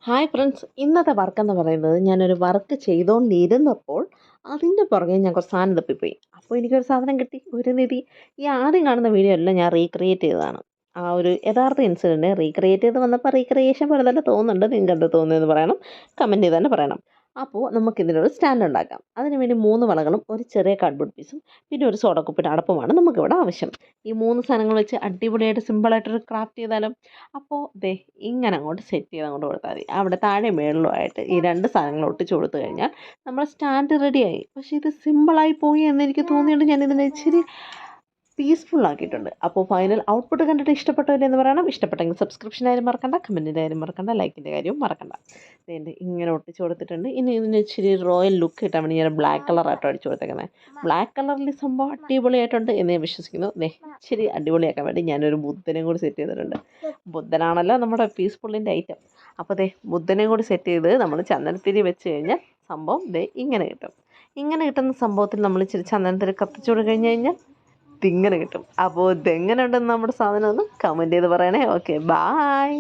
Hi friends, ഇന്നത്തെ വർക്കെന്ന് പറയുന്നത് ഞാനൊരു വർക്ക് ചെയ്തുകൊണ്ടിരുന്നപ്പോൾ അതിൻ്റെ പുറകെ ഞാൻ കുറച്ച് സാധനം തപ്പിപ്പോയി. അപ്പോൾ എനിക്കൊരു സാധനം കിട്ടി, ഒരു നിധി. ഈ ആദ്യം കാണുന്ന വീഡിയോ എല്ലാം ഞാൻ റീക്രിയേറ്റ് ചെയ്തതാണ്. ആ ഒരു യഥാർത്ഥ ഇൻസിഡൻറ്റ് റീക്രിയേറ്റ് ചെയ്ത് വന്നപ്പോൾ റീക്രിയേഷൻ പോലെ തന്നെ തോന്നുന്നുണ്ട്. നിങ്ങൾക്ക് എന്താ തോന്നുന്നതെന്ന് പറയണം, കമൻറ്റ് ചെയ്ത് തന്നെ പറയണം. അപ്പോൾ നമുക്കിതിനൊരു സ്റ്റാൻഡ് ഉണ്ടാക്കാം. അതിന് വേണ്ടി 3 വളകളും ഒരു ചെറിയ കാർഡ്ബോർഡ് പീസും പിന്നെ ഒരു സോഡ കുപ്പിയുടെ അടപ്പുമാണ് നമുക്കിവിടെ ആവശ്യം. ഈ 3 സാധനങ്ങൾ വെച്ച് അടിപൊളിയായിട്ട് സിമ്പിളായിട്ടൊരു ക്രാഫ്റ്റ് ചെയ്താലും. അപ്പോൾ ദേ ഇങ്ങനെ അങ്ങോട്ട് സെറ്റ് ചെയ്ത് അങ്ങോട്ട് കൊടുത്താൽ മതി. അവിടെ താഴെ മേളിലുമായിട്ട് ഈ 2 സാധനങ്ങൾ ഒട്ടിച്ച് കൊടുത്തു കഴിഞ്ഞാൽ നമ്മുടെ സ്റ്റാൻഡ് റെഡിയായി. പക്ഷേ ഇത് സിമ്പിളായി പോയി എന്നെനിക്ക് തോന്നിയിട്ട് ഞാൻ ഇതിനെ ഇച്ചിരി പീസ്ഫുള്ളാക്കിയിട്ടുണ്ട്. അപ്പോൾ ഫൈനൽ ഔട്ട്പുട്ട് കണ്ടിട്ട് ഇഷ്ടപ്പെട്ടില്ലേ എന്ന് പറയണം. ഇഷ്ടപ്പെട്ടെങ്കിൽ സബ്സ്ക്രിപ്ഷൻ ആയാലും മറക്കണ്ട, കമൻറ്റിൻ്റെ കാര്യം മറക്കണ്ട, ലൈക്കിൻ്റെ കാര്യവും മറക്കണ്ട. ഇതേൻ്റെ ഇങ്ങനെ ഒട്ടിച്ച് കൊടുത്തിട്ടുണ്ട്. ഇനി ഇതിന് ഇച്ചിരി റോയൽ ലുക്ക് കിട്ടാൻ വേണ്ടി ഞാൻ ബ്ലാക്ക് കളറായിട്ടോ അടിച്ചു കൊടുത്തേക്കുന്നത്. ബ്ലാക്ക് കളറിൽ സംഭവം അടിപൊളിയായിട്ടുണ്ട് എന്ന് ഞാൻ വിശ്വസിക്കുന്നു. ഇച്ചിരി അടിപൊളിയാക്കാൻ വേണ്ടി ഞാനൊരു ബുദ്ധനെയും കൂടി സെറ്റ് ചെയ്തിട്ടുണ്ട്. ബുദ്ധനാണല്ലോ നമ്മുടെ പീസ്ഫുള്ളിൻ്റെ ഐറ്റം. അപ്പോൾ ബുദ്ധനെയും കൂടി സെറ്റ് ചെയ്ത് നമ്മൾ ചന്ദനത്തിരി വെച്ച് കഴിഞ്ഞാൽ സംഭവം ഇങ്ങനെ കിട്ടും. ഇങ്ങനെ കിട്ടുന്ന സംഭവത്തിൽ നമ്മൾ ഇച്ചിരി ചന്ദനത്തിരി കത്തിച്ചു കൊടുത്തു കഴിഞ്ഞാൽ ഇതിങ്ങനെ കിട്ടും. അപ്പോൾ ഇതെങ്ങനെ ഉണ്ടെന്ന് നമ്മുടെ സാധനം ഒന്ന് കമൻറ്റ് ചെയ്ത് പറയണേ. Okay, bye.